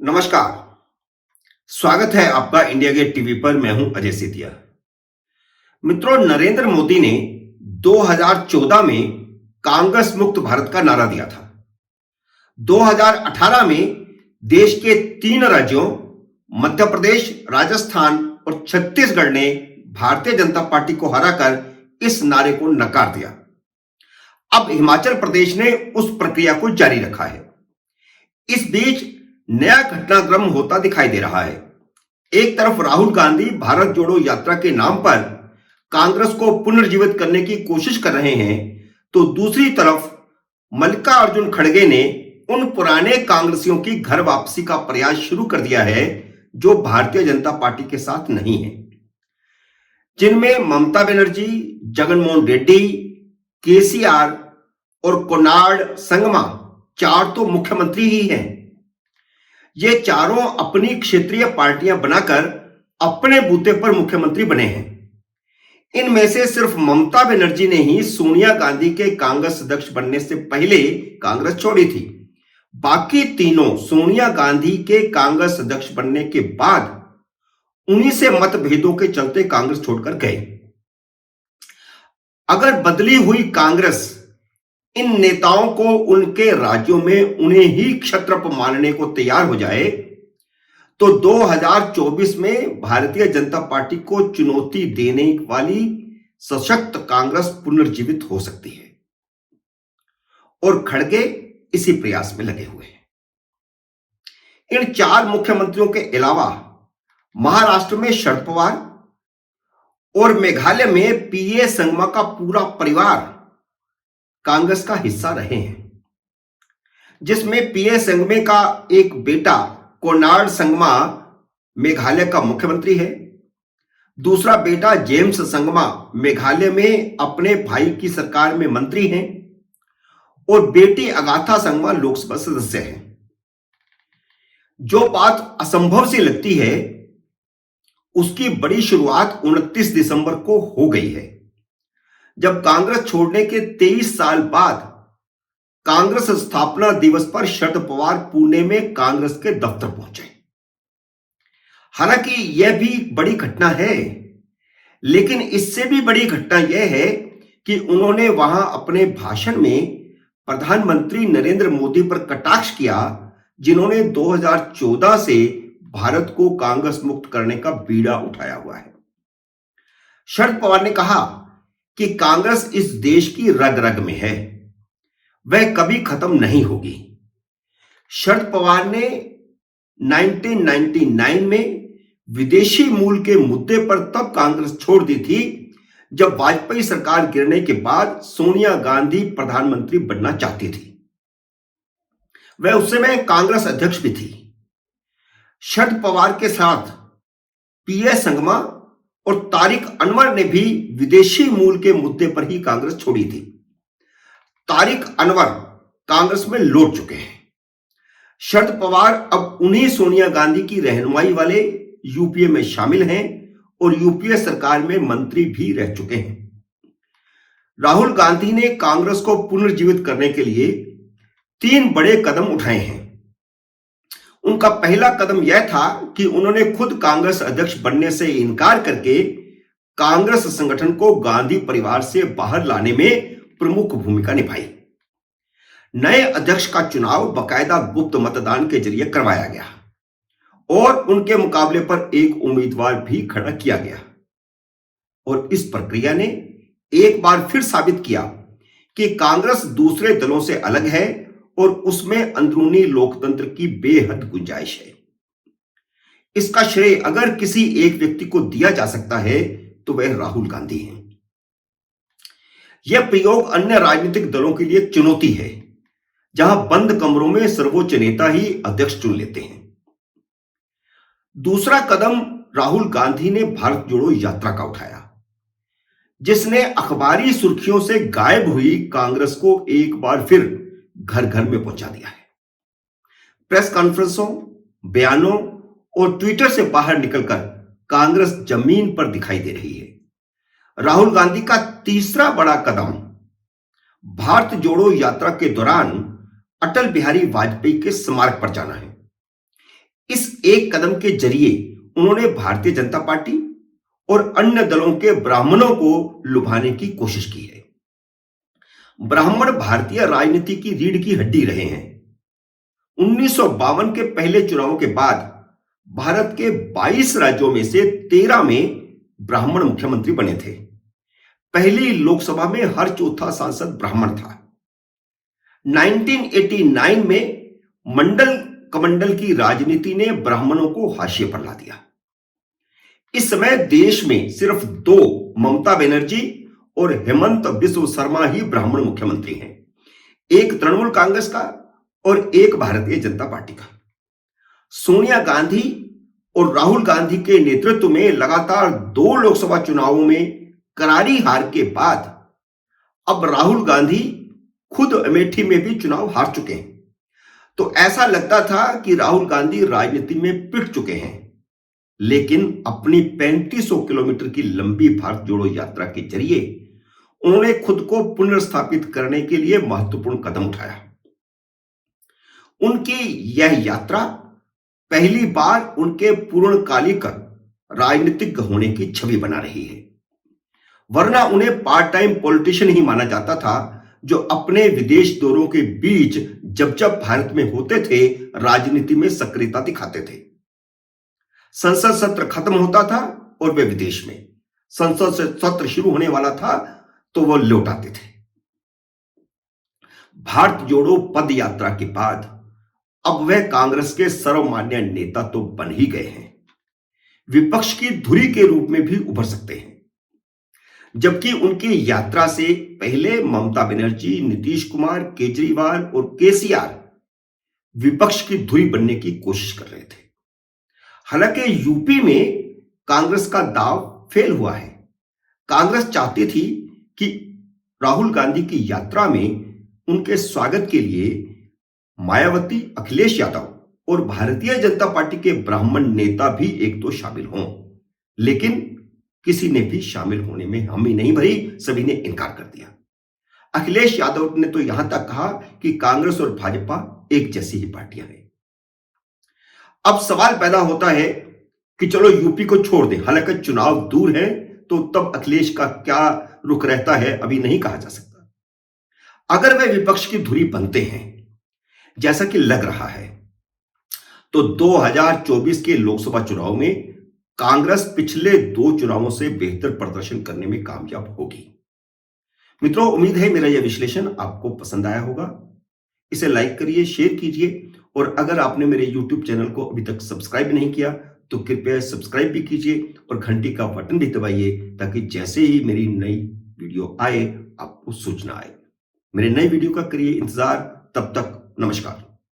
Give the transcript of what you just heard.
नमस्कार। स्वागत है आपका इंडिया गेट टीवी पर। मैं हूं अजय सेतिया। मित्रों, नरेंद्र मोदी ने 2014 में कांग्रेस मुक्त भारत का नारा दिया था। 2018 में देश के 3 राज्यों मध्य प्रदेश, राजस्थान और छत्तीसगढ़ ने भारतीय जनता पार्टी को हराकर इस नारे को नकार दिया। अब हिमाचल प्रदेश ने उस प्रक्रिया को जारी रखा है। इस बीच नया घटनाक्रम होता दिखाई दे रहा है। एक तरफ राहुल गांधी भारत जोड़ो यात्रा के नाम पर कांग्रेस को पुनर्जीवित करने की कोशिश कर रहे हैं, तो दूसरी तरफ मल्लिकार्जुन खड़गे ने उन पुराने कांग्रेसियों की घर वापसी का प्रयास शुरू कर दिया है जो भारतीय जनता पार्टी के साथ नहीं है, जिनमें ममता बनर्जी, जगनमोहन रेड्डी, केसीआर और कोनार्ड संगमा 4 तो मुख्यमंत्री ही हैं। ये चारों अपनी क्षेत्रीय पार्टियां बनाकर अपने बूते पर मुख्यमंत्री बने हैं। इनमें से सिर्फ ममता बनर्जी ने ही सोनिया गांधी के कांग्रेस अध्यक्ष बनने से पहले कांग्रेस छोड़ी थी। बाकी तीनों सोनिया गांधी के कांग्रेस अध्यक्ष बनने के बाद उन्हीं से मतभेदों के चलते कांग्रेस छोड़कर गए। अगर बदली हुई कांग्रेस इन नेताओं को उनके राज्यों में उन्हें ही क्षत्रप मानने को तैयार हो जाए, तो 2024 में भारतीय जनता पार्टी को चुनौती देने वाली सशक्त कांग्रेस पुनर्जीवित हो सकती है। और खड़गे इसी प्रयास में लगे हुए हैं। इन 4 मुख्यमंत्रियों के अलावा महाराष्ट्र में शरद पवार और मेघालय में पीए संगमा का पूरा परिवार कांग्रेस का हिस्सा रहे हैं, जिसमें पीए संगमे का एक बेटा कोनार्ड संगमा मेघालय का मुख्यमंत्री है। दूसरा बेटा जेम्स संगमा मेघालय में अपने भाई की सरकार में मंत्री हैं और बेटी अगाथा संगमा लोकसभा सदस्य हैं। जो बात असंभव सी लगती है, उसकी बड़ी शुरुआत 29 दिसंबर को हो गई है, जब कांग्रेस छोड़ने के 23 साल बाद कांग्रेस स्थापना दिवस पर शरद पवार पुणे में कांग्रेस के दफ्तर पहुंचे। हालांकि यह भी बड़ी घटना है, लेकिन इससे भी बड़ी घटना यह है कि उन्होंने वहां अपने भाषण में प्रधानमंत्री नरेंद्र मोदी पर कटाक्ष किया, जिन्होंने 2014 से भारत को कांग्रेस मुक्त करने का बीड़ा उठाया हुआ है। शरद पवार ने कहा कि कांग्रेस इस देश की रग रग में है, वह कभी खत्म नहीं होगी। शरद पवार ने 1999 में विदेशी मूल के मुद्दे पर तब कांग्रेस छोड़ दी थी, जब वाजपेयी सरकार गिरने के बाद सोनिया गांधी प्रधानमंत्री बनना चाहती थी। वह उस समय कांग्रेस अध्यक्ष भी थी। शरद पवार के साथ पीए संगमा और तारिक अनवर ने भी विदेशी मूल के मुद्दे पर ही कांग्रेस छोड़ी थी। तारिक अनवर कांग्रेस में लौट चुके हैं। शरद पवार अब उन्हीं सोनिया गांधी की रहनुमाई वाले यूपीए में शामिल हैं और यूपीए सरकार में मंत्री भी रह चुके हैं। राहुल गांधी ने कांग्रेस को पुनर्जीवित करने के लिए 3 बड़े कदम उठाए हैं। उनका पहला कदम यह था कि उन्होंने खुद कांग्रेस अध्यक्ष बनने से इनकार करके कांग्रेस संगठन को गांधी परिवार से बाहर लाने में प्रमुख भूमिका निभाई। नए अध्यक्ष का चुनाव बाकायदा गुप्त मतदान के जरिए करवाया गया और उनके मुकाबले पर एक उम्मीदवार भी खड़ा किया गया। और इस प्रक्रिया ने एक बार फिर साबित किया कि कांग्रेस दूसरे दलों से अलग है और उसमें अंदरूनी लोकतंत्र की बेहद गुंजाइश है। इसका श्रेय अगर किसी एक व्यक्ति को दिया जा सकता है तो वह राहुल गांधी हैं। यह प्रयोग अन्य राजनीतिक दलों के लिए चुनौती है, जहां बंद कमरों में सर्वोच्च नेता ही अध्यक्ष चुन लेते हैं। दूसरा कदम राहुल गांधी ने भारत जोड़ो यात्रा का उठाया, जिसने अखबारी सुर्खियों से गायब हुई कांग्रेस को एक बार फिर घर घर में पहुंचा दिया है। प्रेस कॉन्फ्रेंसों, बयानों और ट्विटर से बाहर निकलकर कांग्रेस जमीन पर दिखाई दे रही है। राहुल गांधी का तीसरा बड़ा कदम भारत जोड़ो यात्रा के दौरान अटल बिहारी वाजपेयी के स्मारक पर जाना है। एक कदम के जरिए उन्होंने भारतीय जनता पार्टी और अन्य दलों के ब्राह्मणों को लुभाने की कोशिश की है। ब्राह्मण भारतीय राजनीति की रीढ़ की हड्डी रहे हैं। 1952 के पहले चुनावों के बाद भारत के 22 राज्यों में से 13 में ब्राह्मण मुख्यमंत्री बने थे। पहली लोकसभा में हर चौथा सांसद ब्राह्मण था। 1989 में मंडल कमंडल की राजनीति ने ब्राह्मणों को हाशिए पर ला दिया। इस समय देश में सिर्फ 2 ममता बनर्जी और हेमंत बिस्व शर्मा ही ब्राह्मण मुख्यमंत्री हैं, एक तृणमूल कांग्रेस का और एक भारतीय जनता पार्टी का। सोनिया गांधी और राहुल गांधी के नेतृत्व में लगातार 2 लोकसभा चुनावों में करारी हार के बाद अब राहुल गांधी खुद अमेठी में भी चुनाव हार चुके हैं। तो ऐसा लगता था कि राहुल गांधी राजनीति में पिट चुके हैं, लेकिन अपनी 3500 किलोमीटर की लंबी भारत जोड़ो यात्रा के जरिए उन्होंने खुद को पुनर्स्थापित करने के लिए महत्वपूर्ण कदम उठाया। उनकी यह यात्रा पहली बार उनके पूर्णकालिक राजनीतिक होने की छवि बना रही है, वरना उन्हें पार्ट टाइम पॉलिटिशियन ही माना जाता था, जो अपने विदेश दौरों के बीच जब जब भारत में होते थे राजनीति में सक्रियता दिखाते थे। संसद सत्र खत्म होता था और वे विदेश में, संसद सत्र शुरू होने वाला था तो वो लौट आते थे। भारत जोड़ो पद यात्रा के बाद अब वह कांग्रेस के सर्वमान्य नेता तो बन ही गए हैं, विपक्ष की धुरी के रूप में भी उभर सकते हैं। जबकि उनकी यात्रा से पहले ममता बनर्जी, नीतीश कुमार, केजरीवाल और केसीआर विपक्ष की धुरी बनने की कोशिश कर रहे थे। हालांकि यूपी में कांग्रेस का दाव फेल हुआ है। कांग्रेस चाहती थी कि राहुल गांधी की यात्रा में उनके स्वागत के लिए मायावती, अखिलेश यादव और भारतीय जनता पार्टी के ब्राह्मण नेता भी एक दो शामिल हों, लेकिन किसी ने भी शामिल होने में हामी नहीं भरी, सभी ने इनकार कर दिया। अखिलेश यादव ने तो यहां तक कहा कि कांग्रेस और भाजपा एक जैसी ही पार्टियां हैं। अब सवाल पैदा होता है कि चलो यूपी को छोड़ दें, हालांकि चुनाव दूर है तो तब अखिलेश का क्या रुख रहता है अभी नहीं कहा जा सकता। अगर वे विपक्ष की धुरी बनते हैं जैसा कि लग रहा है, तो 2024 के लोकसभा चुनाव में कांग्रेस पिछले 2 चुनावों से बेहतर प्रदर्शन करने में कामयाब होगी। मित्रों, उम्मीद है मेरा यह विश्लेषण आपको पसंद आया होगा। इसे लाइक करिए, शेयर कीजिए और अगर आपने मेरे YouTube चैनल को अभी तक सब्सक्राइब नहीं किया तो कृपया सब्सक्राइब भी कीजिए और घंटी का बटन भी दबाइए, ताकि जैसे ही मेरी नई वीडियो आए आपको सूचना आए। मेरे नई वीडियो का करिए इंतजार। तब तक नमस्कार।